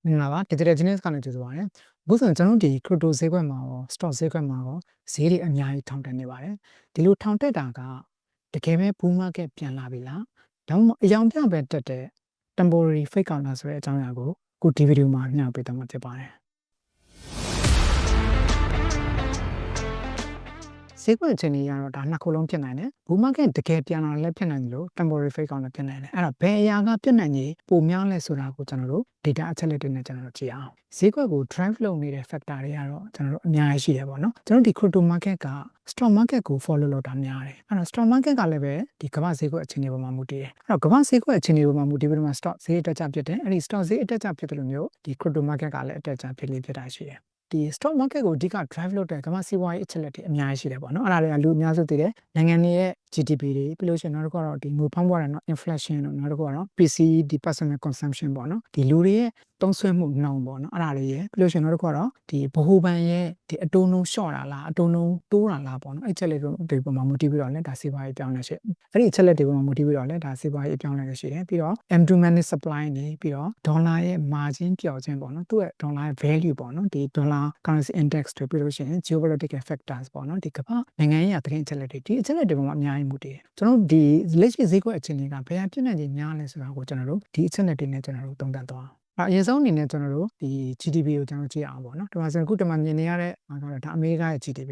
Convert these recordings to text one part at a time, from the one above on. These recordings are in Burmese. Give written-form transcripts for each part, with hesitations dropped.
မင်္ဂလာပါ Digital Genius ကနေကြိုဆိုပါရစေ။အခုဆိုရင်ကျွန်တော်တို့ဒီ crypto ဈေးကွက်မှာရော stock ဈေးကွက်မှာရောဈေးတွေအများကြီးထောင်တက်နေပါတယ်။ဒီလိုထောင်တက်တာကတကယ်ပဲ bull market ပြန်လာပြီလား။ဒါမှမဟုတ်အယောင်ပြပဲတက်တဲ့ temporary fake ကောင်လားဆိုတဲ့အကြောင်းအရာကိုအခုဒီဗီဒီယိုမှာမျှဝေပေးသွားမှာဖြစ်ပါတယ်။ဈေးကွက်အခြေအနေကတော့ဒါနှစ်ခုလုံးဖြစ်နိုင်တယ်။ bull market တကယ်ပြန်လာလည်းဖြစ်နိုင်တယ်လို့ temporary fake ကောင်လည်းဖြစ်နိုင်တယ်။အဲ့တော့ဘယ်အရာကပြစ်နိုင်ကြီးပိုများလဲဆိုတာကိုကျွန်တော်တို့ data အချက်လက်တွေနဲ့ကျွန်တော်တို့ကြည့်အောင်။ဈေးကွက်ကို drive လုပ်နေတဲ့ factor တွေကတော့ကျွန်တော်တို့အများကြီးရှိတယ်ပေါ့နော်။ကျွန်တော်ဒီ crypto market က stock market ကို follow လုပ်တာများတယ်။အဲ့တော့ stock market ကလည်းပဲဒီကမ္ဘာဈေးကွက်အခြေအနေပေါ်မှာမူတည်တယ်။အဲ့တော့ကမ္ဘာဈေးကွက်အခြေအနေပေါ်မှာမူတည်ပြီးတော့ stock ဈေးအတက်ကျဖြစ်တယ်။အဲ့ဒီ stock ဈေးအတက်ကျဖြစ်တယ်လို့မျိုးဒီ crypto market ကလည်းအတက်ကျဖြစ်လေဖြစ်တာရှိတယ်။ဒီ stock market ကိုအဓိက drive လုပ်တဲ့ကမ္ဘာစီးပွားရေးအချက်လက်တွေအများကြီးရှိတယ်ပေါ့နော်။အဲ့ဒါတွေကလူအများစုသိတယ်နိုင်ငံတွေရဲ့ GDP တွေပြီးလို့ရှိရင်နောက်တစ်ခုကတော့ဒီငွေဖောင်းပွားတယ်နော် inflation တို့နောက်တစ်ခုကတော့ PCE ဒီ personal consumption ပေါ့နော်ဒီလူတွေရဲ့သုံးစွဲမှုနှုန်းပေါ့နော်အဲ့ဒါတွေရဲ့ပြီးလို့ရှိရင်နောက်တစ်ခုကတော့ဒီဗဟိုဘဏ်ရဲ့ဒီအတိုးနှုန်းလျှော့တာလားအတိုးနှုန်းတိုးတာလားပေါ့နော်အဲ့ချက်လက်တွေပေါ်မှာမူတည်ပြီးတော့လည်းဒါစီးပွားရေးပြောင်းလဲရှိအဲ့ဒီချက်လက်တွေပေါ်မှာမူတည်ပြီးတော့လည်းဒါစီးပွားရေးပြောင်းလဲရှိတယ်ပြီးတော့ M2 manage supply နေပြီးတော့ဒေါ်လာရဲ့ margin ပျော့ခြင်းပေါ့နော်သူ့ရဲ့ဒေါ်လာရဲ့ value ပေါ့နော်ဒီဒေါ်လာ currency index တွေပြီးလို့ရှိရင် geopolitical factors ပေါ့နော်ဒီကမ္ဘာနိုင်ငံရေးအသတင်းအချက်လက်တွေဒီအချက်လက်တွေပေါ်မှာအများကြီးမူတည်တယ်ကျွန်တော်ဒီလက်ရှိဈေးကွက်အခြေအနေကဘယ်အဖြစ်နဲ့ကြီးများလဲဆိုတာကိုကျွန်တော်တို့ဒီအချက်လက်တွေနဲ့ကျွန်တော်တို့သုံးသပ်သွားအရင်ဆုံးအနေနဲ့ကျွန်တော်တို့ဒီ GDP ကိုကျွန်တော်ကြည့်အောင်ပေါ့နော်ဒီမှာဆိုအခုဒီမှာမြင်နေရတဲ့ဒါအမေရိကရဲ့ GDP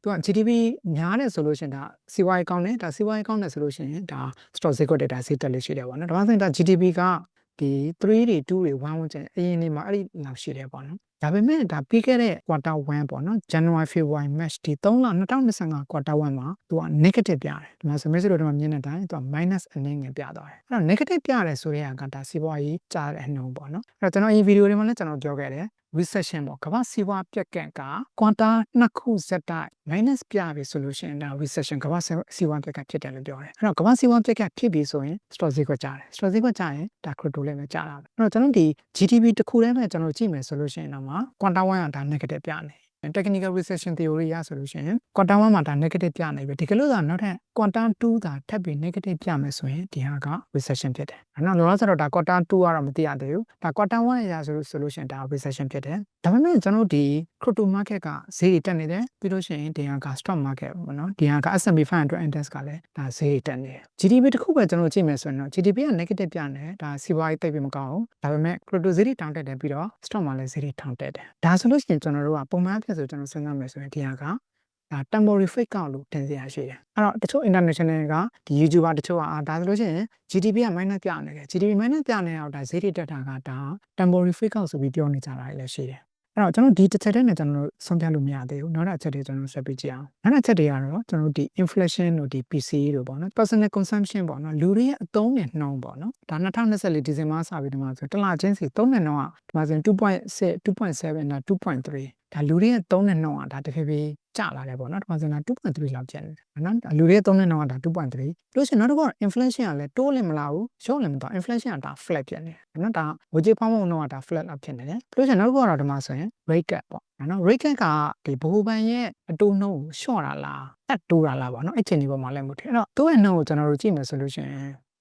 သူက GDP များတယ်ဆိုလို့ရှိရင်ဒါစီးပွားရေးကောင်းတယ်ဒါစီးပွားရေးကောင်းတယ်ဆိုလို့ရှိရင်ဒါ stock ဈေးကွက်တွေဒါဈေးတက်လေးရှိတယ်ပေါ့နော်ဒါမှမဟုတ်ဒါ GDP ကဒီ3တွေ2တွေ1ဝန်းကျင်အရင်နေမှာအဲ့ဒီလောက်ရှိတယ်ပေါ့နော်ဒါပေမဲ့ဒါပြီးခဲ့တဲ့ quarter 1ပေါ့နော် January February March ဒီ3လ2025 quarter 1မှာသူက negative ပြတယ်ဒီမှာဆိုမေ့စလို့ဒီမှာမြင်တဲ့အတိုင်းသူက minus အနေငယ်ပြသွားတယ်အဲ့တော့ negative ပြတယ်ဆိုတဲ့ဟာကဒါစီးပွားရေးကြားတဲ့အနှုံပေါ့နော်အဲ့တော့ကျွန်တော်ဒီဗီဒီယိုတွေမှာလည်းကျွန်တော်ပြောခဲ့တယ်recession ပေါ့ကမ္ဘာစီးပွားပြက်ကန့်က quarter နှစ်ခုဆက်တိုက် minus ပြပြီဆိုလို့ရှိရင်ဒါ recession ကမ္ဘာစီးပွားပြက်ကန့်ဖြစ်တယ်လို့ပြောတယ်အဲ့တော့ကမ္ဘာစီးပွားပြက်ကန့်ဖြစ်ပြီဆိုရင် stock ဈေးကွက်ကျတယ် stock ဈေးကွက်ကျရင်ဒါ crypto လည်းပဲကျတာပဲအဲ့တော့ကျွန်တော်ဒီ GDP တစ်ခုတည်းပဲကျွန်တော်ကြည့်မယ်ဆိုလို့ရှိရင်တော့ quarter 1ကဒါ negative ပြနေtechnical recession theory ရဆိုလို့ရှိရင် quarter 1မှာဒါ negative ပြနေပြီဒီကလို့သာနောက်ထပ် quarter 2သာထပ်ပြီး negative ပြမယ်ဆိုရင်ဒီဟာက recession ဖြစ်တယ်။နော်လောလောဆယ်တော့ဒါ quarter 2ကတော့မသိရသေးဘူး။ဒါ quarter 1ရဆိုလို့ရှိရင်ဒါ recession ဖြစ်တယ်။ဒါပေမဲ့ကျွန်တော်ဒီ crypto market ကဈေးတက်နေတယ်ပြီးလို့ရှိရင်ဒီဟာက stock market ပေါ့နော်ဒီဟာက S&P 500 index ကလည်းဒါဈေးတက်နေတယ်။ GDP တစ်ခုပဲကျွန်တော်ကြည့်မယ်ဆိုရင်တော့ GDP က negative ပြနေတယ်ဒါစီးပွားရေးတိတ်ပြီးမကောင်းဘူး။ဒါပေမဲ့ crypto ဈေးတွေတောင်းတက်တယ်ပြီးတော့ stock မှာလည်းဈေးတွေထောင်တက်တယ်။ဒါဆိုလို့ရှိရင်ကျွန်တော်တို့ကပုံမှန်ဖြစ်ဆိုကျွန်တော်စဉ်းစားမယ်ဆိုရင်ဒီဟာကဒါ temporary fake ကောက်လို့တင်စရာရှိတယ်အဲ့တော့တချို့ international ကဒီ YouTuber တချို့ကဒါဆိုလို့ရှိရင် GDP က minus ပြနေတယ် GDP minus ပြနေတော့ဒါဈေးတွေတက်တာကဒါ temporary fake ကောက်ဆိုပြီးပြောနေကြတာလည်းရှိတယ်အဲ့တော့ကျွန်တော်ဒီတစ်ချက်တည်းနဲ့ကျွန်တော်ဆုံးဖြတ်လို့မရသေးဘူးနောက်တစ်ချက်တွေကျွန်တော်ဆက်ပြီးကြည့်အောင်နောက်တစ်ချက်တွေကတော့ကျွန်တော်ဒီ inflation တို့ဒီ PCE တို့ပေါ့နော် personal consumption ပေါ့နော်လူတွေရဲ့အသုံးနဲ့နှုန်းပေါ့နော်ဒါ2024ဒီဇင်ဘာစပြီးဒီမှာဆိုတစ်လချင်းစီသုံးနဲ့နှုန်းကဒီမှာဆို2.6 2.7 ဒါ2.3ဒါလူတွေရဲ့သုံးတဲ့နှုန်းကဒါတဖြည်းဖြည်းကျလာတယ်ပေါ့နော်ဒီမှာဆိုတော့ 2.3 လောက်ကျန်တယ်နော်လူတွေရဲ့သုံးတဲ့နှုန်းကဒါ 2.3 လို့ရှိရင်နောက်တစ်ခုက inflation ကလည်းတိုးလည်းမလာဘူးလျော့လည်းမသွား inflation ကဒါ flat ဖြစ်နေတယ်နော်ဒါဝကြေးဖောင်းမှုနှုန်းကဒါ flat လောက်ဖြစ်နေတယ်လို့ရှိရင်နောက်တစ်ခုကတော့ဒီမှာဆိုရင် rate cut ပေါ့နော် rate cut ကဒီဗဟိုဘဏ်ရဲ့အတိုးနှုန်းကိုလျှော့တာလားတက်တိုးတာလားပေါ့နော်အဲ့ချိန်ဒီပေါ်မှာလည်းမဟုတ်ဘူးအဲ့တော့တိုးရဲ့နှုန်းကိုကျွန်တော်တို့ကြည့်မယ်ဆိုလို့ရှိရင်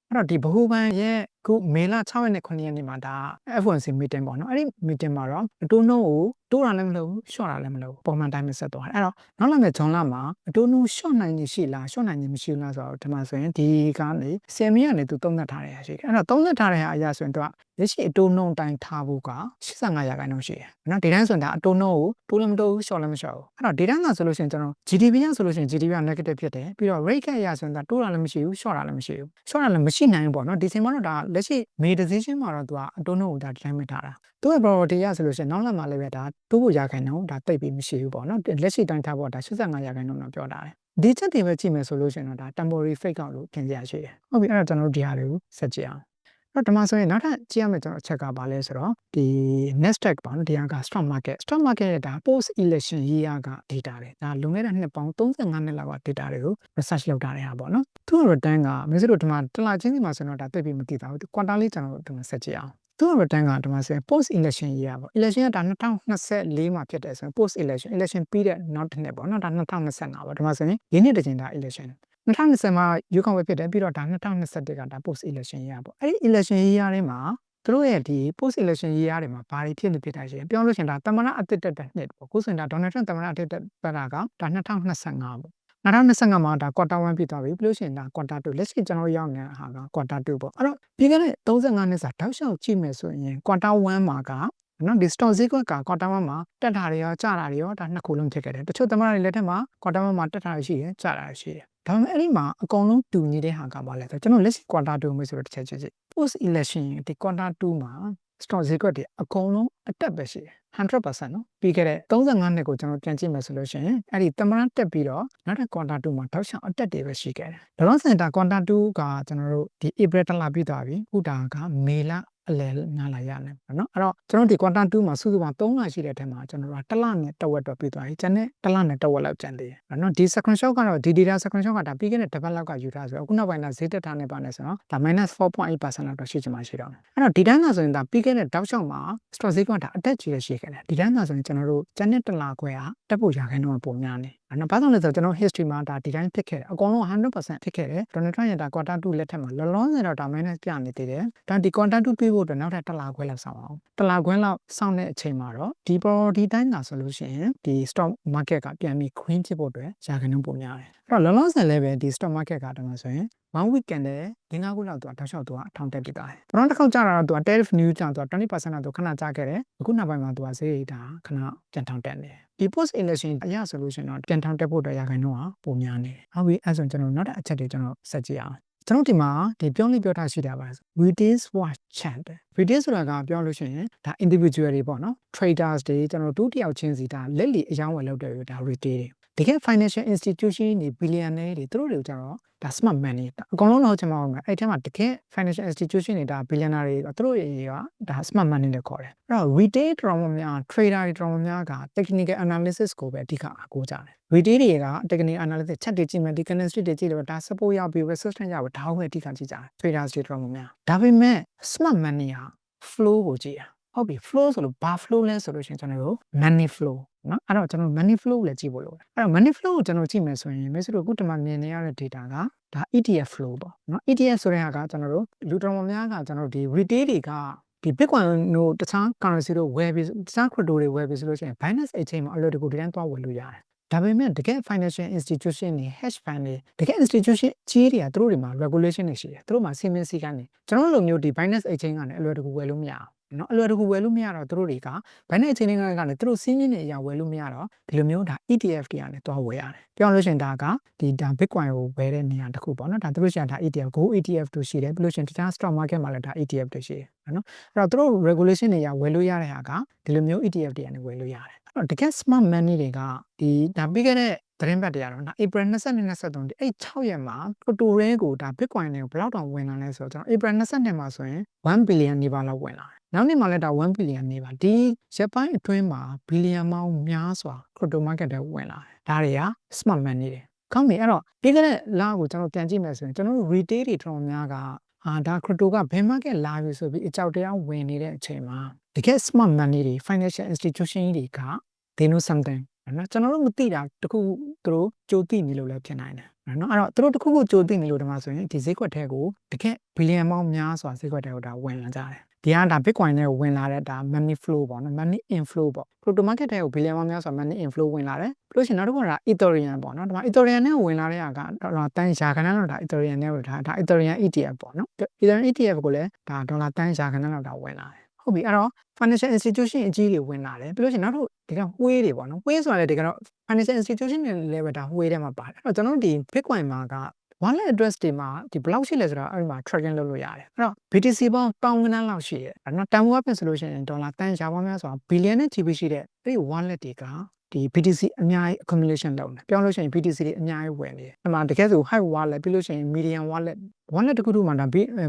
အဲ့တော့ဒီဗဟိုဘဏ်ရဲ့ခုမေလ6ရက်နဲ့9ရက်နေ့မှာဒါ FOMC meeting ပေါ့နော်အဲ့ဒီ meeting မှာတော့အတိုးနှုန်းကိုတိုးတာလည်းမလုပ်ဘူးလျှော့တာလည်းမလုပ်ဘူးပုံမှန်တိုင်းပဲဆက်သွားတယ်အဲ့တော့နောက်လာမယ့်ဂျွန်လမှာအတိုးနှုန်းလျှော့နိုင်ခြင်းရှိလားလျှော့နိုင်ခြင်းမရှိဘူးလားဆိုတော့ဒီမှာဆိုရင်ဒီကနေ10မိနစ်ကနေသူသုံးသပ်ထားတဲ့ဟာရှိတယ်အဲ့တော့သုံးသပ်ထားတဲ့ဟာအရာဆိုရင်သူကလက်ရှိအတိုးနှုန်းတိုင်းထားဖို့က85ရာခိုင်နှုန်းရှိတယ်နော်ဒီတိုင်းဆိုရင်ဒါအတိုးနှုန်းကိုတိုးလည်းမတိုးဘူးလျှော့လည်းမလျှော့ဘူးအဲ့တော့ဒီတိုင်းမှာဆိုလို့ရှိရင်ကျွန်တော် GDP ရဆိုလို့ရှိရင် GDP က negative ဖြစ်တယ်ပြီးတော့ rate cut ရဆိုရင်ဒါတိုးတာလည်းမရှိဘူးလျှော့တာလည်းမရှိဘူးလျှော့တာလည်းမရှိနိုင်ဘူးပေါ့နော်ဒီချိန်မှာတော့ဒါလက်ရှိ May decision မှာတော့သူကအတိုးနှုန်းကိုဒါ decline မဲ့ထားတာသူရဲ့ probability ရဆိုလို့ရှိရင်နောက်လာမှာလည်းပဲဒါတိုးဖို့ရာခိုင်နှုန်းဒါတိတ်ပြီးမရှိဘူးပေါ့နော်လက်ရှိတိုင်းထားဖို့ဒါ85ရာခိုင်နှုန်းတော့ပြောတာတယ်ဒီချက်တွေပဲကြည့်မယ်ဆိုလို့ရှိရင်တော့ဒါ temporary fake ကောက်လို့ပြင်စရာရှိတယ်ဟုတ်ပြီအဲ့တော့ကျွန်တော်တို့ဒီဟာတွေကိုဆက်ကြည့်အောင်တော့ဒီမှာဆိုရင်နောက်ထပ်ကြည့်ရမယ့်ကျွန်တော်အချက်ကဘာလဲဆိုတော့ဒီ Nasdaq ပေါ့နော်ဒီဟာက stock market ရဲ့ဒါ post election year က data တွေဒါလွန်ခဲ့တဲ့နှစ်ပေါင်း35နှစ်လောက်က data တွေကို research လုပ်ထားတဲ့ဟာပေါ့နော်သူ့ return ကမင်းတို့ဒီမှာတစ်လချင်းစီမှာဆိုတော့ဒါသိပြီးမသိတာဘူး quarter လေးကျွန်တော်တို့ဒီမှာဆက်ကြည့်အောင်သူ့ return ကဒီမှာဆိုရင် post election year ပေါ့ election ကဒါ2024မှာဖြစ်တယ်ဆိုရင် post election ပြီးတဲ့နောက်တစ်နှစ်ပေါ့နော်ဒါ2025ပေါ့ဒီမှာဆိုရင်ဒီနှစ်တစ်ချိန်ဒါ election 2020မှာရွေးကောက်ပွဲဖြစ်တယ်ပြီးတော့ဒါ2021ကဒါ post election year ပေါ့အဲ့ဒီ election year တွေမှာ သူတို့ရဲ့ဒီ post election year တွေမှာဘာတွေဖြစ်နေဖြစ်တာရှိတယ်ပြောလို့ရှိရင်ဒါသမ္မတအသစ်တက်တဲ့နှစ်ပေါ့ကိုယ်စင်တာဒေါ်နယ်ထရန့်သမ္မတအသစ်တက်တာကဒါ2025ပေါ့2025မှာဒါ quarter 1ဖြစ်သွားပြီပြီးလို့ရှိရင်ဒါ quarter 2လက်ရှိကျွန်တော်ရောက်နေတဲ့ဟာက quarter 2ပေါ့အဲ့တော့ပြီးခဲ့တဲ့35နှစ်စာတောက်လျှောက်ကြည့်မယ်ဆိုရင် quarter 1မှာကနော်ဒီ stock ဈေးကွက်က quarter 1မှာတက်တာတွေရောကျတာတွေရောဒါနှစ်ခုလုံးဖြစ်ခဲ့တယ်တချို့သမ္မတတွေလက်ထက်မှာ quarter 1မှာတက်တာရှိတယ်ကျတာရှိတယ်ဒါပေမဲ့အဲ့ဒီမှာအကုန်လုံးတူနေတဲ့ဟာကပါလဲဆိုကျွန်တော်လက်ရှိ quarter 2မျိုးဆိုတော့တစ်ချက်ချင်း post election ဒီ quarter 2မှာ stock ဈေးကွက်တွေအကုန်လုံးအတက်ပဲရှိတယ်100% နော်ပြီးခဲ့တဲ့35နှစ်ကိုကျွန်တော်ပြန်ကြည့်မယ်ဆိုလို့ရှိရင်အဲ့ဒီသမ္မတတက်ပြီးတော့နောက်ထပ် quarter 2မှာတောက်လျှောက်အတက်တွေပဲရှိခဲ့တယ်။ဒေါ်လာစင်တာ quarter 2ကကျွန်တော်တို့ဒီ April တလပြီးသွားပြီ။ခုဒါကမေလအလယ်နားလာရတယ်နော်အဲ့တော့ကျွန်တော်ဒီ quarter 2မှာစုစုပေါင်း3လရှိတဲ့အထက်မှာကျွန်တော်တို့ကတစ်လနဲ့တစ်ဝက်တော့ပြီးသွားပြီ။ကျန်တဲ့တစ်လနဲ့တစ်ဝက်လောက်ကျန်သေးတယ်။နော်ဒီ screenshot ကတော့ဒီ data screenshot ကဒါပြီးခဲ့တဲ့တစ်ပတ်လောက်ကယူထားဆိုတော့အခုနောက်ပိုင်းကဈေးတက်ထားနေပါနဲ့ဆိုတော့ဒါ -4.8% လောက်တော့ရှိချင်မှရှိတော့တယ်။အဲ့တော့ဒီတိုင်းကဆိုရင်ဒါပြီးခဲ့တဲ့တောက်လျှောက်မှာ stock ဈေးကွက်ဒါအတက်ကြီးရရှိခဲ့တယ်။ဒီတိုင်းကဆိုရင်ကျွန်တော်တို့ကျန်တဲ့တစ်လခွဲကတက်ဖို့ရာခိုင်နှုန်းပုံများနေ။နော်ဘာလို့လဲဆိုတော့ကျွန်တော် history မှာဒါဒီတိုင်းဖြစ်ခဲ့တယ်အကုန်လုံး100%ဖြစ်ခဲ့တယ်ဒေါ်နယ်ထရန့်ရဲ့ဒါ quarter 2လက်ထက်မှာလောလောဆယ်တော့ဒါ minus ပြနေသေးတယ်ဒါဒီ quarter 2ပြေးဖို့အတွက်နောက်ထပ်တစ်လခွဲလောက်စောင့်အောင်တစ်လခွဲလောက်စောင့်တဲ့အချိန်မှာတော့ဒီတိုင်းကဆိုလို့ရှိရင်ဒီ stock market ကပြန်ပြီး queen ဖြစ်ဖို့အတွက်ရာခိုင်နှုန်းပုံများတယ်အဲ့တော့လောလောဆယ်လည်းပဲဒီ stock market ကတည်းကဆိုရင်1 weekend နဲ့5ခုလောက်သူကတောက်လျှောက်သူကအထောင်တက်ပြီးသားတယ်။ဘယ်တော့တစ်ခေါက်ကြာတာတော့သူက tariff news ကြောင့်သူက 20% လောက်သူခဏကြာခဲ့တယ်။အခုနောက်ပိုင်းမှာသူကဈေးဒါခဏပြန်ထောင်တက်နေတယ်။ဒီ post election အရဆိုလို့ရှိရင်တော့ပြန်ထောင်တက်ဖို့အတွက်ရာခိုင်နှုန်းကပိုများနေတယ်။ဟုတ်ပြီအဲ့ဆိုကျွန်တော်နောက်တစ်အချက်တွေကျွန်တော်ဆက်ကြည့်အောင်။ကျွန်တော်ဒီမှာဒီပြောထားရှိတာပါ retail watch chart retail ဆိုတာကပြောလို့ရှိရင်ဒါ individual တွေပေါ့နော် traders တွေကျွန်တော်တို့တယောက်ချင်းစီဒါလက်လီအယောင်းဝယ်လုပ်တယ်ဒါ retail တွေတကယ် financial institution တွေ billionaire တွေသူတို့တွေကျတော့ဒါ smart money အကုန်လုံးတော့ကျွန်တော်အဲ့ထဲမှာတကယ် financial institution တွေဒါ billionaire တွေသူတို့တွေကဒါ smart money နဲ့ခေါ်တယ်အဲ့တော့ retail တော်တော်များ trader တွေတော်တော်များက technical analysis ကိုပဲအဓိကအကိုးကြတယ် retail တွေက technical analysis ချက်တွေကြည့်မယ်ဒီ chemistry တွေကြည့်လို့ဒါ support ရောက်ပြီး resistance ရောက်ဒါကိုပဲအဓိကကြည့်ကြတယ် traders တွေတော်တော်များဒါပေမဲ့ smart money ဟာ flow ကိုကြည့်ရဟုတ်ပြီ flow ဆိုလို့ဘာ flow လဲဆိုလို့ရှိရင်ကျွန်တော်တို့ money flow နော်အဲ့တော့ကျွန်တော် money flow ကိုလည်းကြည့်ဖို့လိုတယ်အဲ့တော့ money flow ကိုကျွန်တော်ကြည့်မယ်ဆိုရင်မျိုးစတို့အခုတမမြင်နေရတဲ့ data ကဒါ ETF flow ပေါ့နော် ETF ဆိုတဲ့ဟာကကျွန်တော်တို့လူတော်များကကျွန်တော်တို့ဒီ retail တွေကဒီ Bitcoin တို့တခြား currency တို့ဝယ်ပြီးတခြား crypto တွေဝယ်ပြီးဆိုလို့ရှိရင် Binance Exchange မှာအလွယ်တကူဒီတိုင်းသွားဝယ်လို့ရတယ်ဒါပေမဲ့တကယ် financial institution တွေ hedge fund တွေတကယ် institution ကြီးတွေကသူတို့တွေမှာ regulation တွေရှိတယ်သူတို့မှာစီမင်းစည်းကမ်းတွေကျွန်တော်တို့လိုမျိုးဒီ Binance Exchange ကနေအလွယ်တကူဝယ်လို့မရဘူးနော်အလွယ်တကူဝယ်လို့မရတော့သူတို့တွေက Binance Exchange ကနေသူတို့စီးမြင့်နေအရာဝယ်လို့မရတော့ဒီလိုမျိုးဒါ ETF တွေကနေသွားဝယ်ရတယ်ပြောလို့ရှိရင်ဒါကဒီဒါ Bitcoin ကိုဝယ်တဲ့နေရာတစ်ခုပေါ့နော်ဒါသူတို့ရှိရင်ဒါ ETF Go ETF တို့ရှိတယ်ပြီးလို့ရှိရင်တခြား stock market မှာလည်းဒါ ETF တွေရှိတယ်နော်အဲ့တော့သူတို့ regulation တွေအရဝယ်လို့ရတဲ့ဟာကဒီလိုမျိုး ETF တွေကနေဝယ်လို့ရတယ်အဲ့တော့တကယ် smart money တွေကဒီဒါပြီးခဲ့တဲ့သတင်းပတ်တရားတော့နော် April 22 23ဒီအဲ့6ရက်မှာ crypto rate ကိုဒါ Bitcoin တွေကိုဘယ်လောက်တောင်ဝင်လာလဲဆိုတော့ကျွန်တော် April 22မှာဆိုရင်1 billion နေပါလောက်ဝင်လာတယ်နောက်နေ့မှာလည်းဒါ1 billion နေပါဒီရက်ပိုင်းအတွင်းမှာ billion ပေါင်းများစွာ crypto market တွေဝင်လာတယ်ဒါတွေက smart money တွေကောင်းပြီအဲ့တော့ပြီးခဲ့တဲ့လကိုကျွန်တော်ပြန်ကြည့်မယ်ဆိုရင်ကျွန်တော်တို့ retail တွေတော်တော်များကဒါ crypto ကဘယ် market လာပြီဆိုပြီးအကြောက်တရားဝင်နေတဲ့အချိန်မှာတကယ် smart money တွေ financial institution တွေက they know something နော်ကျွန်တော်တို့မသိတာတခုသူတို့ကြိုသိနေလို့လည်းဖြစ်နိုင်တယ်နော်အဲ့တော့သူတို့တခုခုကြိုသိနေလို့ဒီမှာဆိုရင်ဒီဈေးကွက်ထဲကိုတကယ် billion ပေါင်းများစွာဈေးကွက်ထဲကိုဒါဝင်လာကြတယ်ဒီကဒါ Bitcoin နဲ့ဝင်လာတဲ့ဒါ money flow ပေါ့နော် money inflow ပေါ့ crypto market ထဲကို billion ပေါင်းများစွာ money inflow ဝင်လာတယ်ပြီးလို့ရှိရင်နောက်တစ်ခုက Ethereum ပေါ့နော်ဒီမှာ Ethereum နဲ့ဝင်လာတဲ့ဟာကတန်းရာခဏလောက်ဒါ Ethereum နဲ့ဝင်ထားဒါ Ethereum ETF ပေါ့နော် Ethereum ETF ကိုလည်းဒါဒေါ်လာတန်းရာခဏလောက်ဒါဝင်လာတယ်ဟုတ်ပြီအဲ့တော့ financial institution အကြီးတွေဝင်လာတယ်ပြီးလို့ရှိရင်နောက်တစ်ခုဒီကဝှေးတွေပေါ့နော်ဝှေးဆိုတာလည်းဒီကတော့ financial institution တွေလည်းပဲဒါဝှေးထဲမှာပါတယ်အဲ့တော့ကျွန်တော်တို့ဒီ Bitcoin မှာက wallet address တွေမှာဒီဘယ်လောက်ရှိလဲဆိုတော့အဲ့ဒီမှာ tracking လုပ်လို့ရတယ်အဲ့တော့ BTC ပေါင်းတောင်းကနန်းလောက်ရှိတယ်အဲ့တော့တန်ဖိုးအပြင်ဆိုလို့ရှိရင်ဒေါ်လာတန်းရာပေါင်းများစွာ billion နဲ့ GB ရှိတဲ့အဲ့ဒီ wallet တွေကဒီ BTC အများကြီး accumulation လုပ်နေပြောလို့ရှိရင် BTC တွေအများကြီးဝင်နေတယ်အဲ့မှာတကယ်ဆို high wallet ပြီးလို့ရှိရင် medium wallet တခုမှဒါ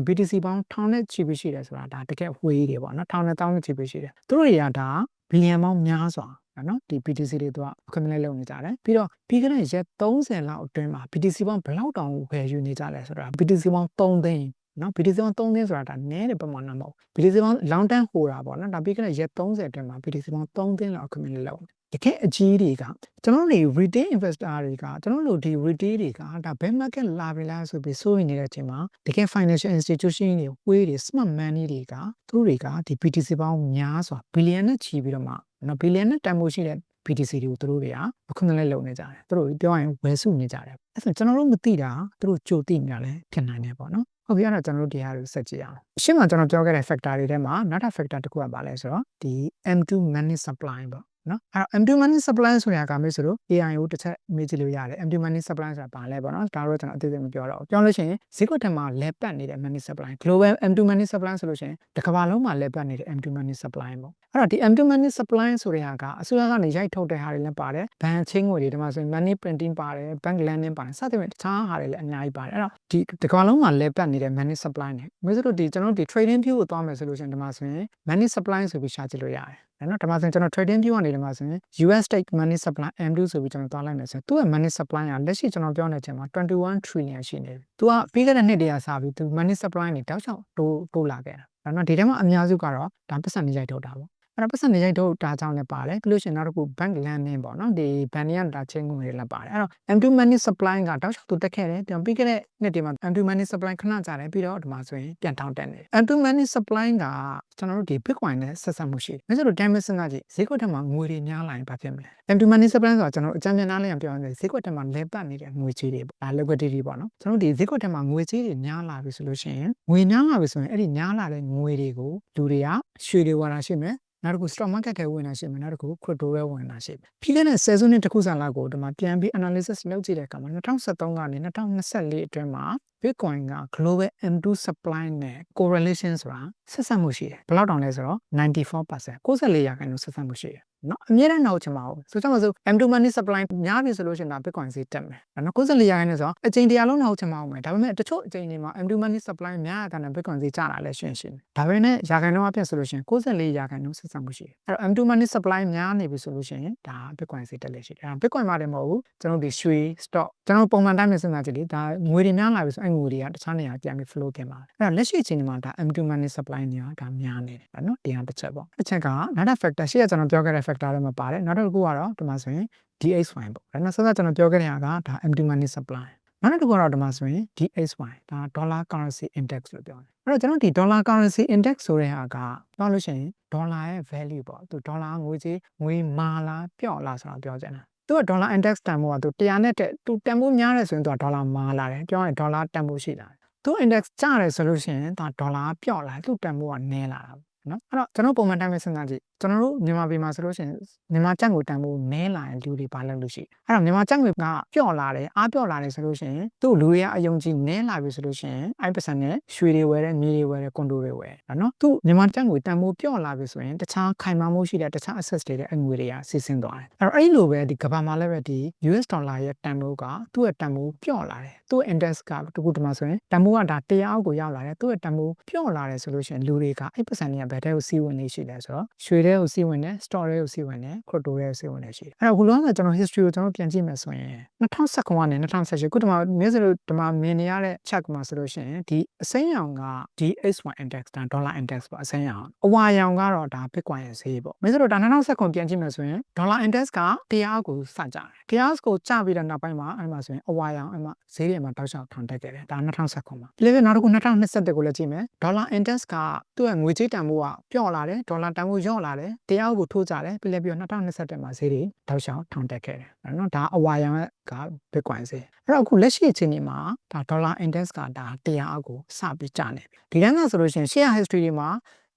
BTC ပေါင်း1000နဲ့ GB ရှိတယ်ဆိုတာဒါတကယ်ဝှေးတွေပေါ့နော်1000နဲ့ GB ရှိတယ်သူတို့တွေကဒါ billion ပေါင်းများစွာနော်ဒီ BTC တွေသူက accumulate လုပ်နေကြတယ်ပြီးတော့ပြီးခဲ့တဲ့ရက်30လောက်အတွင်းမှာ BTC ပေါင်းဘယ်လောက်တောင်ဝယ်ယူနေကြလဲဆိုတာ BTC ပေါင်း3သိန်းနော် BTC ပေါင်း3သိန်းဆိုတာဒါနည်းတဲ့ပမာဏမဟုတ် BTC ပေါင်း long term holder ပေါ့နော်ဒါပြီးခဲ့တဲ့ရက်30အတွင်းမှာ BTC ပေါင်း3သိန်းလောက် accumulate လုပ် တကယ်အကြီးတွေကကျွန်တော်တို့ retail investor တွေကကျွန်တော်တို့ဒီ retail တွေကဒါ bear market လာပြီလားဆိုပြီးစိုးရိမ်နေတဲ့အချိန်မှာတကယ် financial institution တွေဝေးတွေ smart money တွေကသူတို့တွေကဒီ BTC ပေါင်းများစွာ billion နဲ့ချီပြီးတော့မှနော် billion နဲ့တန်ဖိုးရှိတဲ့ BTC တွေကိုသူတို့တွေကအခုနည်းလုံနေကြတယ်သူတို့ပြောရင်ဝယ်စုနေကြတယ်အဲ့ဆိုကျွန်တော်တို့မသိတာသူတို့ကြိုသိနေတာလည်းဖြစ်နိုင်တယ်ပေါ့နော်ဟုတ်ပြီအဲ့တော့ကျွန်တော်တို့ဒီဟာကိုဆက်ကြည့်အောင်ရှင်းမှာကျွန်တော်ပြောခဲ့တဲ့ factor တွေထဲမှာနောက်ထပ် factor တစ်ခုကပါလဲဆိုတော့ဒီ M2 money supply ပေါ့နော်အဲ့တော့ M2 money supply ဆိုတာကမျိုးဆိုတော့ AI ကိုတစ်ချက်မေးကြည့်လို့ရတယ် M2 money supply ဆိုတာဘာလဲပေါ့နော်ဒါတော့ကျွန်တော်အသေးစိတ်မပြောတော့ပြောလို့ရှိရင်ဈေးကွက်ထဲမှာလဲပတ်နေတဲ့ money supply global M2 money supply ဆိုလို့ရှိရင်တစ်ကမ္ဘာလုံးမှာလဲပတ်နေတဲ့ M2 money supply ပေါ့အဲ့တော့ဒီ M2 money supply ဆိုတဲ့ဟာကအစိုးရကနေရိုက်ထုတ်တဲ့ဟာတွေလည်းပါတယ်ဘဏ်ချင်းငွေတွေဒီမှာဆိုရင် money printing ပါတယ် bank lending ပါတယ်စသဖြင့်တခြားဟာတွေလည်းအများကြီးပါတယ်အဲ့တော့ဒီတစ်ကမ္ဘာလုံးမှာလဲပတ်နေတဲ့ money supply နဲ့မျိုးဆိုတော့ဒီကျွန်တော်တို့ဒီ trading view ကိုသွားမယ်ဆိုလို့ရှိရင်ဒီမှာဆိုရင် money supply ဆိုပြီးရှာကြည့်လို့ရတယ်နော်ဒီမှာဆိုရင်ကျွန်တော် trading view ကနေဒီမှာဆိုရင် US state money supply M2 ဆိုပြီးကျွန်တော်သွားလိုက်မယ်ဆိုရင်သူ့ရဲ့ money supply ကလက်ရှိကျွန်တော်ပြောနေတဲ့အချိန်မှာ21 trillion ရှိနေပြီ။သူကပြီးခဲ့တဲ့နှစ်တည်းကစပြီးသူ money supply နေတောက်လျှောက်တိုးလာခဲ့တာ။ဒါနော်ဒီထဲမှာအများစုကတော့ဒါပတ်စံနေရိုက်ထုတ်တာပေါ့။အဲ့တော့ပတ်စံနေရိုက်ထုတ်တာကြောင့်လည်းပါတယ်ပြီးလို့ရှိရင်နောက်တစ်ခု bank lending ပေါ့နော်ဒီဘဏ်တွေကဒါချင်းငွေတွေလည်းပါတယ်အဲ့တော့ M2 money supply ကတောက်လျှောက်သူတက်ခဲ့တယ်ပြန်ပြီးခဲ့တဲ့နှစ်တည်းမှာ M2 money supply ခဏကြာတယ်ပြီးတော့ဒီမှာဆိုရင်ပြန်ထောင်းတက်နေတယ် M2 money supply ကကျွန်တော်တို့ဒီ Bitcoin နဲ့ဆက်ဆက်မှုရှိတယ်။ဒါဆိုတော့ damage စဉ်းစားကြည့်ဈေးကွက်ထဲမှာငွေတွေများလာရင်ဘာဖြစ်မလဲ M2 money supply ဆိုတာကျွန်တော်တို့အကြမ်းဖျင်းနားလည်အောင်ပြောရရင်ဈေးကွက်ထဲမှာလဲပတ်နေတဲ့ငွေကြေးတွေပေါ့ဒါ liquidity ပေါ့နော်ကျွန်တော်တို့ဒီဈေးကွက်ထဲမှာငွေကြေးတွေများလာပြီဆိုလို့ရှိရင်ငွေများလာပြီဆိုရင်အဲ့ဒီများလာတဲ့ငွေတွေကိုလူတွေကရွှေတွေဝယ်တာရှိမယ်နောက်တစ်ခု stock market ထဲဝင်တာရှိမယ်နောက်တစ်ခု crypto ထဲဝင်တာရှိမယ်ပြီးခဲ့တဲ့ဆယ်စုနှစ်တစ်ခုစာလောက်ကိုဒီမှာပြန်ပြီး analysis လုပ်ကြည့်တဲ့အခါမှာ2013ကနေ2024အတွင်းမှာ Bitcoin က global M2 supply နဲ့ correlation ဆိုတာဆက်ဆက်မှုရှိတယ်ဘယ်လောက်တောင်လဲဆိုတော့ 94% 94%ဆက်ဆက်မှုရှိတယ်နော်အမြဲတမ်းနောက်ချင်ပါဘူးဆိုကြပါစို့ M2 money supply များပြီဆိုလို့ရှိရင်ဒါ Bitcoin ဈေးတက်မယ်နော်94%ဆိုတော့အချိန်100လုံးနောက်ချင်ပါအောင်မယ်ဒါပေမဲ့တချို့အချိန်တွေမှာ M2 money supply များတာနဲ့ Bitcoin ဈေးကျတာလည်းရှင်းရှင်းဒါပေမဲ့ရာခိုင်နှုန်းအဖြစ်ဆိုလို့ရှိရင်94%ဆက်ဆက်မှုရှိတယ်အဲ့တော့ M2 money supply များနေပြီဆိုလို့ရှိရင်ဒါ Bitcoin ဈေးတက်လည်းရှိတယ်အဲ့ Bitcoin မှာလည်းမဟုတ်ဘူးကျွန်တော်ဒီရွှေ stock ကျွန်တော်ပုံမှန်တိုင်းနဲ့စဉ်းစားကြည့်လေဒါငွေတွေများလာပြီဆိုအဲ့ငွေတွေကတခြားနေရာပြန်ပြီး flow တင်ပါတယ်အဲ့တော့လက်ရှိအချိန်ဒီမှာဒါ M2 money supply နေတာဒါများနေတယ်နော်ဒီဟာတစ်ချက်ပေါ့တစ်ချက်ကနောက်တစ် factor ရှေ့ကကျွန်တော်ပြောခဲ့တဲ့ factor တွေမှာပါတယ်နောက်တစ်ခုကတော့ဒီမှာဆိုရင် DXY ပေါ့ဒါနောက်ဆက်ကျွန်တော်ပြောခဲ့တဲ့ဟာကဒါ M2 money supply နောက်တစ်ခုကတော့ဒီမှာဆိုရင် DXY ဒါ dollar currency index လို့ပြောတယ်အဲ့တော့ကျွန်တော်ဒီ dollar currency index ဆိုတဲ့ဟာကပြောလို့ရှိရင်ဒေါ်လာရဲ့ value ပေါ့သူဒေါ်လာငွေကြေးငွေမာလားပျော့လားဆိုတာပြောချင်တာသူကဒေါ်လာ index တန်ဖိုးကသူ100နဲ့တက်သူတန်ဖိုးများတယ်ဆိုရင်သူကဒေါ်လာမာလာတယ်ပြောရင်ဒေါ်လာတန်ဖိုးရှိလာတယ်သူ index ကျတယ်ဆိုလို့ရှိရင်ဒါဒေါ်လာပျော့လာသူတန်ဖိုးကနည်းလာတာနော်အဲ့တော့ကျွန်တော်ပုံမှန်တိုင်းပဲစဉ်းစားကြည့်ကျွန်တော်တို့မြန်မာပြည်မှာဆိုလို့ရှိရင်မြန်မာကျပ်ငွေတန်ဖိုးနည်းလာရင်လူတွေဘာလုပ်လို့ရှိအဲ့တော့မြန်မာကျပ်ငွေကပျော့လာတယ်အားပျော့လာတယ်ဆိုလို့ရှိရင်သူ့လူတွေကအယုံကြည်နည်းလာပြီဆိုလို့ရှိရင်အဲ့ပတ်စံနဲ့ရွှေတွေဝယ်တယ်မြေတွေဝယ်တယ်ကွန်ဒိုတွေဝယ်တယ်နော်သူ့မြန်မာကျပ်ငွေတန်ဖိုးပျော့လာပြီဆိုရင်တခြားခိုင်မာမှုရှိတဲ့တခြား access တွေတဲ့အငွေတွေကစီးဆင်းသွားတယ်အဲ့တော့အဲ့လိုပဲဒီကမ္ဘာမှာလည်းပဲဒီ US ဒေါ်လာရဲ့တန်ဖိုးကသူ့ရဲ့တန်ဖိုးပျော့လာတယ်သူ့ index ကတခုတည်းမှာဆိုရင်တန်ဖိုးကဒါ100အောက်ကိုရောက်လာတယ်သူ့ရဲ့တန်ဖိုးပျော့လာတယ်ဆိုလို့ရှိရင်လူတွေကအဲ့ပတ်စံတွေကဘယ်တဲ့ကိုစီးဝင်နေရှိလဲဆိုတော့ရွှေတွေကိုစီးဝင်တယ် store တွေကိုစီးဝင်တယ် crypto တွေကိုစီးဝင်တယ်ရှိတယ်အဲ့တော့ခုလုံးကကျွန်တော် history ကိုကျွန်တော်ပြန်ကြည့်မယ်ဆိုရင်2019ကနေ2018ခုတည်းမှာမျိုးစလို့ဒီမှာမြင်နေရတဲ့ check မှာဆိုလို့ရှိရင်ဒီအစိမ်းရောင်က DXY index ဒါ dollar index ပေါ့အစိမ်းရောင်အဝါရောင်ကတော့ဒါ Bitcoin ရဲ့ဈေးပေါ့မျိုးစလို့ဒါ2019ပြန်ကြည့်မယ်ဆိုရင် dollar index ကတရားကိုစကြတယ်တရားကိုကျပြီးတဲ့နောက်ပိုင်းမှာအဲ့မှာဆိုရင်အဝါရောင်အဲ့မှာဈေးတွေမှာတောက်လျှောက်ထောင်တက်ခဲ့တယ်ဒါ2019မှာပြီးနောက်တစ်ခု2021ကိုလည်းကြည့်မယ် dollar index ကသူ့ရဲ့ငွေကြေးတန်ဖိုးကပျော့လာတယ်ဒေါ်လာတန်ဖိုးလျော့လာတယ်တရားကိုထိုးကြတယ်ပြီးပြီးတော့2021မှာဈေးတွေတောက်လျှောက်ထောင်တက်ခဲ့တယ်နော်ဒါအဝါရောင်က Bitcoin ဈေးအဲ့တော့အခုလက်ရှိအချိန်ဒီမှာဒါ dollar index ကဒါတရားအောက်ကိုစပြီးကျနေပြီဒီတိုင်းကဆိုလို့ရှိရင် share history de မှာ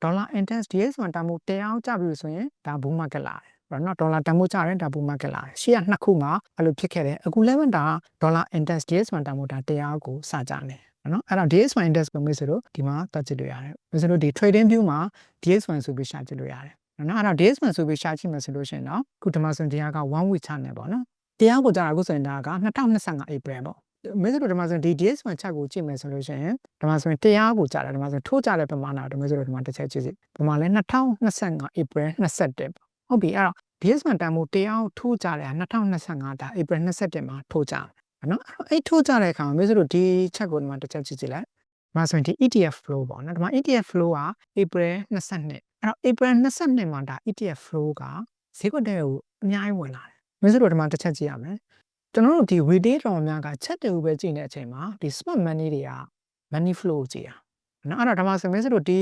dollar index DXY တန်ဖိုးတရားအောက်ကျပြီဆိုရင်ဒါ bull market လာတယ်နော်ဒေါ်လာတန်ဖိုးကျတယ်ဒါ bull market လာတယ်ရှေ့ကနှစ်ခုမှာအဲ့လိုဖြစ်ခဲ့တယ်အခုလည်းဒါဒေါ်လာ index DXY တန်ဖိုးဒါတရားအောက်ကိုစကျနေနော်အဲ့တော့ DXY index ကိုမေးဆိုတော့ဒီမှာတွက်ကြည့်လို့ရတယ်မေးဆိုတော့ဒီ trading view မှာ DXY ဆိုပြီးရှာကြည့်လို့ရတယ်နော်အဲ့တော့ DXY ဆိုပြီးရှာကြည့်မယ်ဆိုလို့ရှိရင်တော့ခုဒီမှာဆိုရင်ဒီက one week channel ပေါ့နော်တရားကိုကြာတာအခုဆိုရင်ဒါက2025 April ပေါ့မင်းတို့ဒီမှာဆိုရင်ဒီ DXY ချက်ကိုကြည့်မယ်ဆိုလို့ရှိရင်ဒီမှာဆိုရင်တရားကိုကြာတယ်ဒီမှာဆိုထိုးကြတဲ့ပမာဏတော့မင်းတို့ဒီမှာတစ်ချက်ကြည့်စီဒီမှာလဲ2025 April 21ပေါ့ဟုတ်ပြီအဲ့တော့ DXY တန်ဖိုးတရားကိုထိုးကြတယ်2025ဒါ April 21မှာထိုးကြတယ်နော်အဲ့ထိုးကြတဲ့အခါမှာမင်းတို့ဒီချက်ကိုဒီမှာတစ်ချက်ကြည့်ကြည့်လိုက်ဒီမှာဆိုရင်ဒီ ETF flow ပေါ့နော်ဒီမှာ ETF flow က April 22အဲ့တော့ April 22မှာဒါ ETF flow ကဈေးကွက်တဲ့ကို အများကြီးဝင်လာတယ်မင်းတို့ဒီမှာတစ်ချက်ကြည့်ရမယ်ကျွန်တော်တို့ဒီ retail တော်များကချက်တူပဲကြည့်နေတဲ့အချိန်မှာဒီ smart money တွေက money flow ကြည့်ရနော်အဲ့တော့ဒါမှဆိုမင်းတို့ဒီ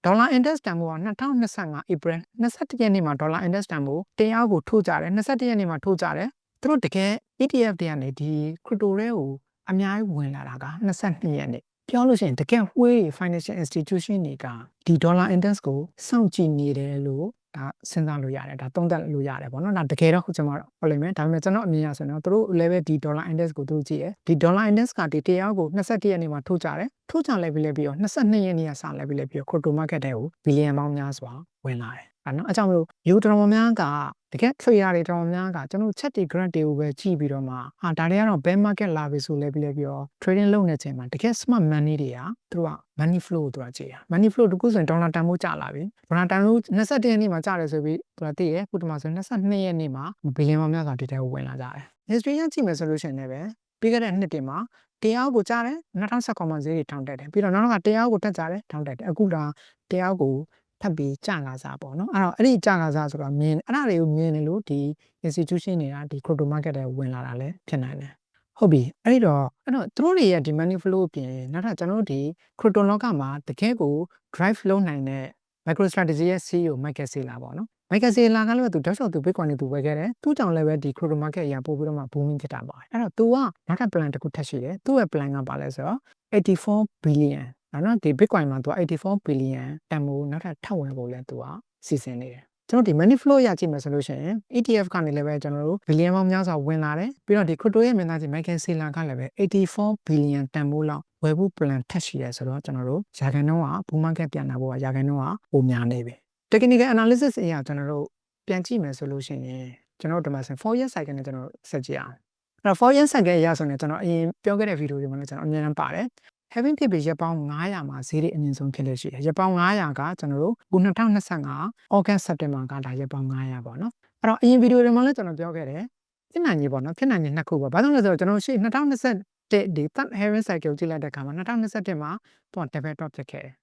dollar index တန်ဖိုးက2025 April 21ရက်နေ့မှာ dollar index တန်ဖိုးတရားကိုထိုးကြတယ်21ရက်နေ့မှာထိုးကြတယ်သူတို့တကယ် ETF တွေကနေဒီ crypto တွေကိုအများကြီးဝင်လာတာက22ရက်နေ့ပြောလို့ရှိရင်တကယ်ဝေး financial institution တွေကဒီ dollar index ကိုစောင့်ကြည့်နေတယ်လို့ဒါစဉ်းစားလို့ရတယ်ဒါသုံးသပ်လို့ရတယ်ပေါ့နော်ဒါတကယ်တော့ကျွန်တော်ဟောလိမ့်မယ်ဒါပေမဲ့ကျွန်တော်အမြင်ရဆိုတော့သူတို့ level ဒီ dollar index ကိုသူတို့ကြည့်ရဒီ dollar index ကဒီတရားကို21ရက်နေ့မှာထိုးကြတယ်ထိုးကြလဲပြီးလဲပြီးတော့22ရက်နေ့ကစလဲပြီးလဲပြီးတော့ crypto market တွေကိုဘီလီယံပေါင်းများစွာဝင်လာတယ်အဲ့နော်အကြောင်းမလို့ယူတော်များကတကယ် trader တွေတော်များကကျွန်တော် chat တွေ grant တွေကိုပဲကြည့်ပြီးတော့မှဟာဒါတွေကတော့ bear market လာပြီဆိုလဲပြီးလဲပြီးတော့ trading လုပ်နေချိန်မှာတကယ် smart money တွေကသူတို့က money flow ကိုသူကကြည့်ရ money flow တခုဆိုရင်ဒေါ်လာတန်ဖိုးကျလာပြီဒေါ်လာတန်ဖိုး21ရက်နေ့မှာကျတယ်ဆိုပြီးသူကသိရခုတမဆို22ရက်နေ့မှာဘီလီယံပေါင်းများစွာဒီတဲကိုဝင်လာကြတယ် history ကကြည့်မယ်ဆိုလို့ရှိရင်လည်းပဲပြီးခဲ့တဲ့နှစ်တင်မှာတရားကိုကြားတယ်2019မှာဈေးတွေထောင်တက်တယ်ပြီးတော့နောက်ကတရားကိုတက်ကြတယ်ထောင်တက်တယ်အခုဒါတရားကိုထပ်ပြီးကျလာစားပေါ့နော်အဲ့တော့အဲ့ဒီကျလာစားဆိုတော့မြင်အဲ့ဒါတွေကိုမြင်နေလို့ဒီ institution တွေကဒီ crypto market တွေဝင်လာတာလည်းဖြစ်နိုင်တယ်ဟုတ်ပြီအဲ့တော့သူတို့တွေရဲ့ဒီ money flow ပြင်နောက်ထပ်ကျွန်တော်တို့ဒီ crypto လောကမှာတကယ်ကို drive လုပ်နိုင်တဲ့ MicroStrategy ရဲ့ CEO Michael Saylor ပေါ့နော် Michael Saylor ကလည်းသူတောက်လျှောက်သူ Bitcoin နဲ့သူဝယ်ခဲ့တယ်သူ့ကြောင့်လည်းပဲဒီ crypto market အရာပို့ပြီးတော့မှ booming ဖြစ်တာပါအဲ့တော့ तू ကနောက်ထပ် plan တစ်ခုထပ်ရှိတယ်သူ့ရဲ့ plan ကပါလဲဆိုတော့84 billion နော်ဒီ Bitcoin မှာ तू 84 billion တန်ဖိုးနောက်ထပ်ထပ်ဝင်ဖို့လဲ तू ကစီစဉ်နေတယ်ကျွန်တော်ဒီ money flow ရကြည့်မယ်ဆိုလို့ရှိရင် ETF ကနေလည်းပဲကျွန်တော်တို့ billion ပေါင်းများစွာဝင်လာတယ်ပြီးတော့ဒီ crypto ရဲ့မျက်နှာကြီး Michael Saylor ကလည်းပဲ84 billion တန်ဖိုးလောက်ဝယ်ဖို့ plan ထပ်ရှိတယ်ဆိုတော့ကျွန်တော်တို့ရာခိုင်နှုန်းက bull market ပြန်လာဖို့ရာခိုင်နှုန်းကပိုများနေပြီ technical analysis အရာကျွန်တော်တို့ပြန်ကြည့်မယ်ဆိုလို့ရှိရင်ကျွန်တော်တို့ဒီမှာဆို4 year cycle နဲ့ကျွန်တော်ဆက်ကြည့်အောင်အဲ့တော့4 year cycle အရာဆိုရင်ကျွန်တော်အရင်ပြောခဲ့တဲ့ video တွေမှာလည်းကျွန်တော်အများကြီးပါတယ် having ဖြစ်ပြီးရက်ပေါင်း900မှာဈေးတွေအမြင့်ဆုံးဖြစ်လို့ရှိတယ်ရက်ပေါင်း900ကကျွန်တော်တို့2025 August September ကဒါရက်ပေါင်း900ပေါ့နော်အဲ့တော့အရင် video တွေမှာလည်းကျွန်တော်ပြောခဲ့တယ်ဖြစ်နိုင်ကြီးပေါ့နော်ဖြစ်နိုင်ကြီးနှစ်ခုပေါ့ဘာလို့လဲဆိုတော့ကျွန်တော်ရှေ့2021ဒီ third having cycle ကြည့်လိုက်တဲ့အခါမှာ2021မှာတော့ double top ဖြစ်ခဲ့တယ်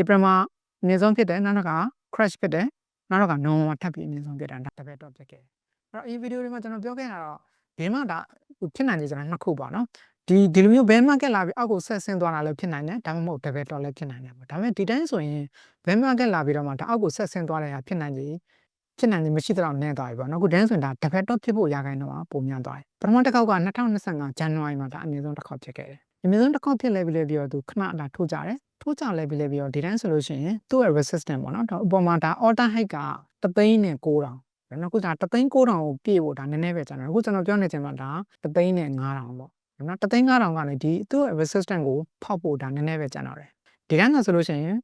April မှာအမြင့်ဆုံးဖြစ်တယ်နောက်က crash ဖြစ်တယ်နောက်တော့က normal ထပ်ပြီးအမြင့်ဆုံးဖြစ်တာ double top ဖြစ်ခဲ့တယ်အဲ့တော့ဒီ video တွေမှာကျွန်တော်ပြောခဲ့တာတော့ဒီမှာဒါဖြစ်နိုင်ကြီးကျွန်တော်နှစ်ခုပေါ့နော်ဒီလိုမျိုး bear market လာပြီးအောက်ကိုဆက်ဆင်းသွားတာလည်းဖြစ်နိုင်တယ်ဒါမှမဟုတ် double top လည်းဖြစ်နိုင်တယ်ပေါ့ဒါပေမဲ့ဒီတိုင်းဆိုရင် bear market လာပြီးတော့မှဒါအောက်ကိုဆက်ဆင်းသွားတဲ့ဟာဖြစ်နိုင်ကြီးမရှိတော့နည်းသွားပြီပေါ့နော်အခုတန်းဆိုရင်ဒါ double top ဖြစ်ဖို့ရာခိုင်နှုန်းကပိုများသွားတယ်ပထမတစ်ခေါက်က2025 January မှာဒါအမြင့်ဆုံးတစ်ခေါက်ဖြစ်ခဲ့တယ်အမြင့်ဆုံးတစ်ခေါက်ဖြစ်လဲပြီးတော့သူခဏဒါထိုးကြတယ်ထိုးကြလဲပြီးတော့ဒီတိုင်းဆိုလို့ရှိရင်သူ့ရဲ့ resistance ပေါ့နော်ဒါအပေါ်မှာဒါ all time high က3,900နော်အခုဒါ3,900ကိုပြည့်ဖို့ဒါနည်းနည်းပဲကျွန်တော်အခုကျွန်တော်ပြောနေချင်မှာဒါ3,500ပေါ့နော်3,500ကနေဒီသူ့ရဲ့ resistance ကိုဖောက်ဖို့ဒါနည်းနည်းပဲကျန်တော့တယ်ဒီတိုင်းဆိုလို့ရှိရင်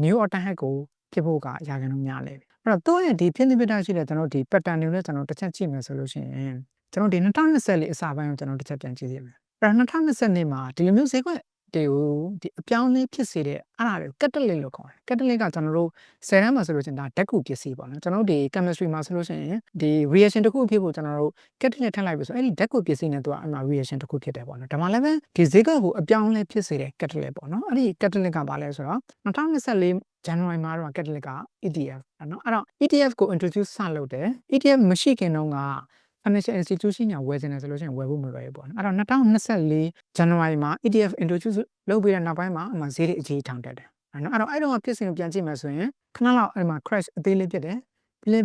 new all time high ကိုဖြစ်ဖို့ကရာခိုင်နှုန်းများလေပြီအဲ့တော့သူ့ရဲ့ဒီဖြစ်နေပြတာရှိတဲ့ကျွန်တော်ဒီ pattern တွေနဲ့ကျွန်တော်တစ်ချက်ကြည့်မယ်ဆိုလို့ရှိရင်ကျွန်တော်ဒီ2024အစပိုင်းကိုကျွန်တော်တစ်ချက်ပြန်ကြည့်ရမယ်အဲ့တော့2022မှာဒီလိုမျိုးဈေးကွက်တွေကိုဒီအပြောင်းလဲဖြစ်စေတဲ့အဲ့ဒါတွေကို catalyst လို့ခေါ်တယ် catalyst ကကျွန်တော်တို့10တန်းမှာဆိုလို့ရှိရင်ဒါဓာတ်ကူပစ္စည်းပေါ့နော်ကျွန်တော်တို့ဒီ chemistry မှာဆိုလို့ရှိရင်ဒီ reaction တစ်ခုဖြစ်ဖို့ကျွန်တော်တို့ catalyst ထည့်လိုက်ပြီဆိုအဲ့ဒီဓာတ်ကူပစ္စည်းနဲ့သူကအမှ reaction တစ်ခုဖြစ်တယ်ပေါ့နော်ဒါမှလည်းပဲဒီဈေးကွက်ကိုအပြောင်းလဲဖြစ်စေတဲ့ catalyst ပေါ့နော်အဲ့ဒီ catalyst ကဘာလဲဆိုတော့2024 January မှာတော့ catalyst က ETF နော်အဲ့တော့ ETF ကို introduce စလုပ်တယ် ETF မရှိခင်တုန်းကfinancial institution ညာဝယ်နေတယ်ဆိုလို့ရှိရင်ဝယ်ဖို့မလွယ်ဘူးပေါ့နော်အဲ့တော့2024 January မှာ ETF introduce လုပ်ပြီးတဲ့နောက်ပိုင်းမှာအမှဈေးတွေအကြီးထောင်တက်တယ်နော်အဲ့တော့ဖြစ်စဉ်ကိုပြန်ကြည့်မယ်ဆိုရင်ခဏလောက်အဲ့မှာ crash အသေးလေးဖြစ်တယ်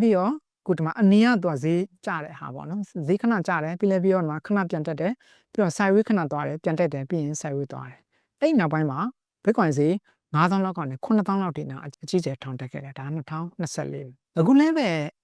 ပြီးတော့ခုဒီမှာအနည်းကတော့ဈေးကျတဲ့ဟာပေါ့နော်ဈေးခဏကျတယ်ပြီးတော့ဒီမှာခဏပြန်တက်တယ်ပြီးတော့ sideways ခဏသွားတယ်ပြန်တက်တယ်ပြီးရင် sideways သွားတယ်အဲ့နောက်ပိုင်းမှာ Bitcoin ဈေး9000လောက်ကနေ9000လောက်ထိနာအကြီးကျယ်ထောင်တက်ခဲ့တယ်ဒါ2024အခုလည်းပ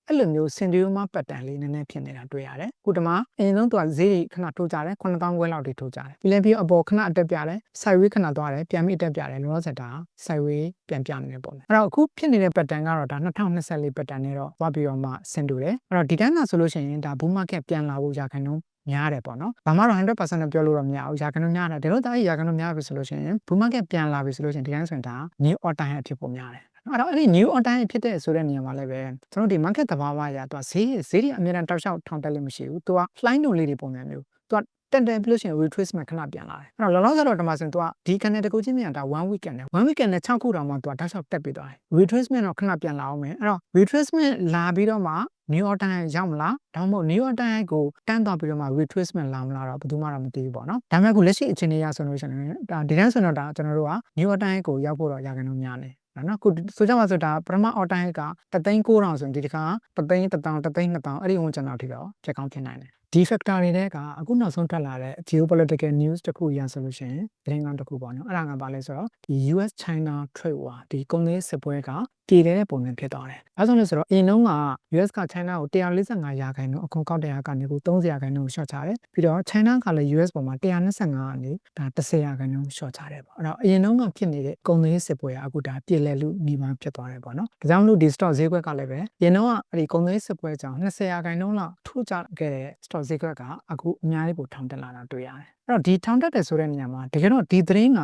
ဲအဲ့လိုမျိုး syndrome pattern လေးနည်းနည်းဖြစ်နေတာတွေ့ရတယ်ခုဒီမှာအရင်ဆုံးသူကဈေးခဏထိုးကြတယ်9000ခွဲလောက်ထိထိုးကြတယ်ပြီးအပေါ်ခဏအတက်ပြတယ် sideways ခဏသွားတယ်ပြန်ပြီးအတက်ပြတယ်လောလောဆယ်ဒါ sideways ပြန်ပြနေတယ်ပေါ့လေအဲ့တော့အခုဖြစ်နေတဲ့ pattern ကတော့ဒါ2024 pattern နဲ့တော့သွားပြီးတော့မှဆင်တူတယ်အဲ့တော့ဒီတိုင်းမှာဆိုလို့ရှိရင်ဒါ bull market ပြန်လာဖို့ရာခိုင်နှုန်းများတယ်ပေါ့နော်ဘာမှတော့ 100% ပြောလို့တော့မရဘူးရာခိုင်နှုန်းများတယ်ဒါလို့ဒါရာခိုင်နှုန်းများပြီဆိုလို့ရှိရင် bull market ပြန်လာပြီဆိုလို့ရှိရင်ဒီတိုင်းဆိုရင်ဒါ new all time အဖြစ်ပုံများတယ်အဲ့တော့အဲ့ဒီ new all time ဖြစ်တဲ့ဆိုတဲ့နေရာမှာလည်းပဲကျွန်တော်ဒီ market သဘာဝအရသူကဈေးတွေအများတန်းတောက်လျှောက်ထောင်တက်လို့မရှိဘူးသူက flying တုံလေးတွေပုံများမျိုးသူကတက်ပြီးလို့ရှိရင် retracement ခဏပြန်လာတယ်အဲ့တော့လောလောဆယ်တော့ဒီမှာဆိုရင်သူကဒီ candle တစ်ခုချင်းမြန်တာ1 weekend နဲ့1 weekend နဲ့6ခုတောင်မှသူကတောက်လျှောက်တက်ပြီးသွားတယ် retracement တော့ခဏပြန်လာအောင်မယ်အဲ့တော့ retracement လာပြီးတော့မှ New York Times ရောက်မလားဒါမှမဟုတ် New York Times ကိုတန်းသွားပြီးတော့မှ retracement လာမလားတော့ဘယ်သူမှတော့မသိဘူးပေါ့နော်ဒါပေမဲ့အခုလက်ရှိအခြေအနေအရဆိုလို့ရှိရင်ဒါဒီတိုင်းဆိုတော့ဒါကျွန်တော်တို့က New York Times ကိုရောက်ဖို့တော့ရာခိုင်နှုန်းများနေနော်ခုဆိုကြပါစို့ဒါပထမ all time က3,900ဆိုရင်ဒီတစ်ခါ3,100,000 3,200,000အဲ့ဒီဝန်ကျန်တော့ထိတော့ချက်ကောင်းဖြစ်နိုင်တယ်ဒီ factor တွေတဲ့ကအခုနောက်ဆုံးထွက်လာတဲ့ geopolitical news တခုအရဆိုလို့ရှိရင်သတင်းကောင်းတစ်ခုပေါ့နော်အဲ့ဒါကဘာလဲဆိုတော့ဒီ US China trade war ဒီကုန်သွယ်စစ်ပွဲကတည်တဲ့ပုံစံဖြစ်သွားတယ်အဲဆိုလို့ဆိုတော့အရင်တုန်းက US က China ကို145ရာခိုင်နှုန်းအခွန်ကောက်တဲ့ဟာကနေကို30ရာခိုင်နှုန်းရှော့ချတယ်ပြီးတော့ China ကလည်း US ပေါ်မှာ125ကနေဒါ10ရာခိုင်နှုန်းရှော့ချတယ်ပေါ့အဲ့တော့အရင်တုန်းကဖြစ်နေတဲ့ကုန်သွယ်စစ်ပွဲကအခုဒါပြည်လဲလူညီမဖြစ်သွားတယ်ပေါ့နော်ဒါကြောင့်မလို့ဒီ stock ဈေးကွက်ကလည်းပဲအရင်တုန်းကအဲ့ဒီကုန်သွယ်စစ်ပွဲကြောင့်20ရာခိုင်နှုန်းလောက်ထိုးကျခဲ့တဲ့ stock ဈေးကွက်ကအခုအများကြီးပိုထောင်တက်လာတာတွေ့ရတယ်အဲ့တော့ဒီထောင်တက်တယ်ဆိုတဲ့နေရာမှာတကယ်တော့ဒီသတင်းက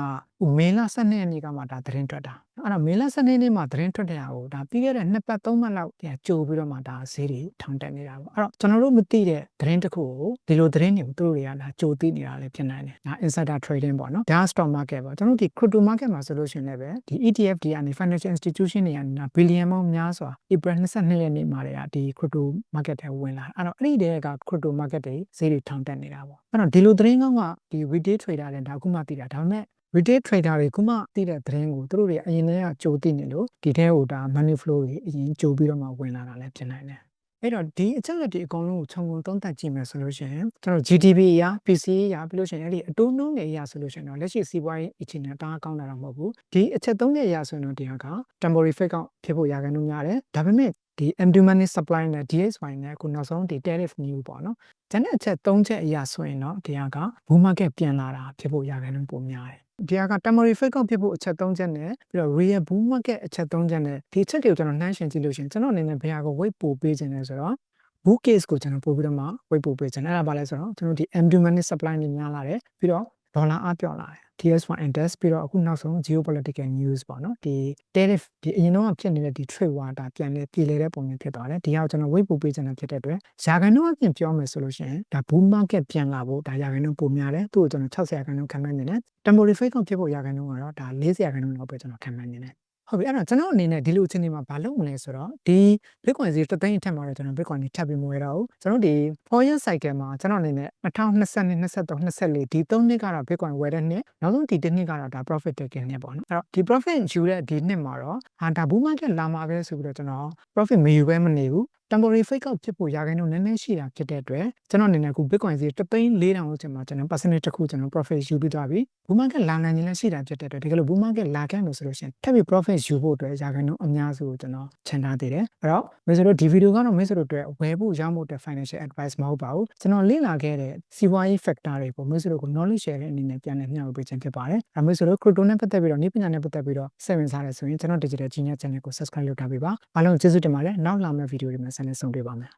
မေလ12ရက်နေ့ကမှဒါသတင်းထွက်တာအဲ့တော့မေလ12ရက်နေ့မှာသတင်းထွက်တဲ့ဟာကိုဒါပြီးခဲ့တဲ့2ပတ်3ပတ်လောက်ကြိုပြီးတော့မှဒါဈေးတွေထောင်တက်နေတာပေါ့အဲ့တော့ကျွန်တော်တို့မသိတဲ့သတင်းတစ်ခုကိုဒီလိုသတင်းတွေကိုသူတို့တွေကဒါကြိုသိနေတာလည်းဖြစ်နိုင်တယ်ဒါ insider trading ပေါ့နော်ဒါ stock market ပေါ့ကျွန်တော်တို့ဒီ crypto market မှာဆိုလို့ရှိရင်လည်းပဲဒီ ETF တွေကနေ financial institution တွေကနေဘီလီယံပေါင်းများစွာ April 22ရက်နေ့မှာတည်းကဒီ crypto market ထဲဝင်လာအဲ့တော့အဲ့ဒီတည်းက crypto market တွေဈေးတွေထောင်တက်နေတာပေါ့အဲ့တော့ဒီလိုသတင်းကောင်းကဒီ retail trader တွေဒါအခုမှသိတာဒါပေမဲ့retail trader တွေခုမှသိတဲ့သတင်းကိုသူတို့တွေအရင်တည်းကကြိုသိနေလို့ဒီထဲကိုဒါ money flow တွေအရင်ကြိုပြီးတော့မှဝင်လာတာလည်းဖြစ်နိုင်တယ်အဲ့တော့ဒီအချက်အလက်တွေအကုန်လုံးကိုခြုံငုံသုံးသပ်ကြည့်မယ်ဆိုလို့ရှိရင်ကျွန်တော် GDP အရာ PCE အရာပြီးလို့ရှိရင်အဲ့ဒီအတိုးနှုန်းတွေအရာဆိုလို့ရှိရင်တော့လက်ရှိစီးပွားရေးအခြေအနေတားကောင်းတာတော့မဟုတ်ဘူးဒီအချက်သုံးချက်အရာဆိုရင်တော့တရားက temporary fake out ဖြစ်ဖို့ရာခိုင်နှုန်းများတယ်ဒါပေမဲ့ဒီ empty money supply နဲ့ DXY နဲ့အခုနောက်ဆုံးဒီ tariff new ပေါ့နော်ကျန်တဲ့အချက်၃ချက်အရာဆိုရင်တော့တရားက bull market ပြန်လာတာဖြစ်ဖို့ရာခိုင်နှုန်းပိုများတယ်ဒီက temporary fake out ဖြစ်ဖို့အချက်၃ချက်နဲ့ပြီးတော့ real bull market အချက်၃ချက်နဲ့ဒီအချက်တွေကိုကျွန်တော်နှိုင်းယှဉ်ကြည့်လို့ရှိရင်ကျွန်တော်အနေနဲ့ဘယ်ဟာကို weight ပိုပေးခြင်းလဲဆိုတော့ bull case ကိုကျွန်တော်ပို့ပြီးတော့မှ weight ပိုပေးခြင်းအဲ့ဒါဘာလဲဆိုတော့ကျွန်တော်ဒီ empty money supply တွေများလာတယ်ပြီးတော့ဒေါ်လာအပြော့လာတယ် TS1 index ပြီးတော့အခုနောက်ဆုံး geopolitical news ပေါ့နော်ဒီ tariff ဒီအရင်တော့ဖြစ်နေတဲ့ဒီ trade war တာပြန်လေပြည်လေတဲ့ပုံမျိုးဖြစ်သွားတယ်ဒီဟာကိုကျွန်တော် weight ပိုပေးခြင်းနဲ့ဖြစ်တဲ့အတွက်ရာခိုင်နှုန်းအပြင်ပြောမယ်ဆိုလို့ရှိရင်ဒါ bull market ပြန်လာဖို့ဒါရာခိုင်နှုန်းပိုများတယ်သူ့ကိုကျွန်တော်60ရာခိုင်နှုန်းခံမှန်းနေတယ် temporary fake out ဖြစ်ဖို့ရာခိုင်နှုန်းကတော့ဒါ40ရာခိုင်နှုန်းလောက်ပဲကျွန်တော်ခံမှန်းနေတယ်ဟုတ်ပြီအဲ့တော့ကျွန်တော်အနေနဲ့ဒီလိုအခြေအနေမှာဘာလုပ်မလဲဆိုတော့ဒီ Bitcoin ဈေးတစ်သိန်းအထက်မှာတော့ကျွန်တော် Bitcoin ကြီးထပ်ပြီးမဝယ်တော့ဘူးကျွန်တော်ဒီ 4 year cycle မှာကျွန်တော်အနေနဲ့2022 23 24ဒီ3နှစ်ကတော့ Bitcoin ဝယ်တဲ့နှစ်နောက်ဆုံးဒီတစ်နှစ်ကတော့ဒါ profit taking နှစ်ပေါ့နော်အဲ့တော့ဒီ profit ယူတဲ့ဒီနှစ်မှာတော့ဒါ bull market လာမှာပဲဆိုပြီးတော့ကျွန်တော် profit မယူဘဲမနေဘူး temporary fake out ဖြစ်ဖို့ရာခိုင်နှုန်းနည်းနည်းရှိတာဖြစ်တဲ့အတွက်ကျွန်တော်အနေနဲ့အခု Bitcoin ဈေး3,400လောက်ချိန်မှာကျွန်တော် percentage တစ်ခုကျွန်တော် profit ယူပြီးသွားပြီ bull market လာနိုင်ရင်လည်းရှိတာဖြစ်တဲ့အတွက်ဒီကလို bull market လာခဲ့လို့ဆိုလို့ရှိရင်ထပ်ပြီး profit ယူဖို့အတွက်ရာခိုင်နှုန်းအများစုကိုကျွန်တော်ချန်ထားသေးတယ်အဲ့တော့မင်းတို့ဒီဗီဒီယိုကတော့မင်းတို့အတွက်ဝယ်ဖို့ရောင်းဖို့အတွက် financial advice မဟုတ်ပါဘူးကျွန်တော်လေ့လာခဲ့တဲ့စီးပွားရေး factor တွေကိုမင်းတို့ကို knowledge share တဲ့အနေနဲ့ပြန်လည်မျှဝေပေးခြင်းဖြစ်ပါတယ်အဲ့မင်းတို့ crypto နဲ့ပတ်သက်ပြီးတော့နည်းပညာနဲ့ပတ်သက်ပြီးတော့စိတ်ဝင်စားတယ်ဆိုရင်ကျွန်တော် digital genius channel ကို subscribe လုပ်ထားပေးပါအားလုံးကျေးဇူးတင်ပါတယ်နောက်လာမယ့်ဗီဒီယိုတွေမှာဆက်လက်ဆုံတွေ့ပါမယ်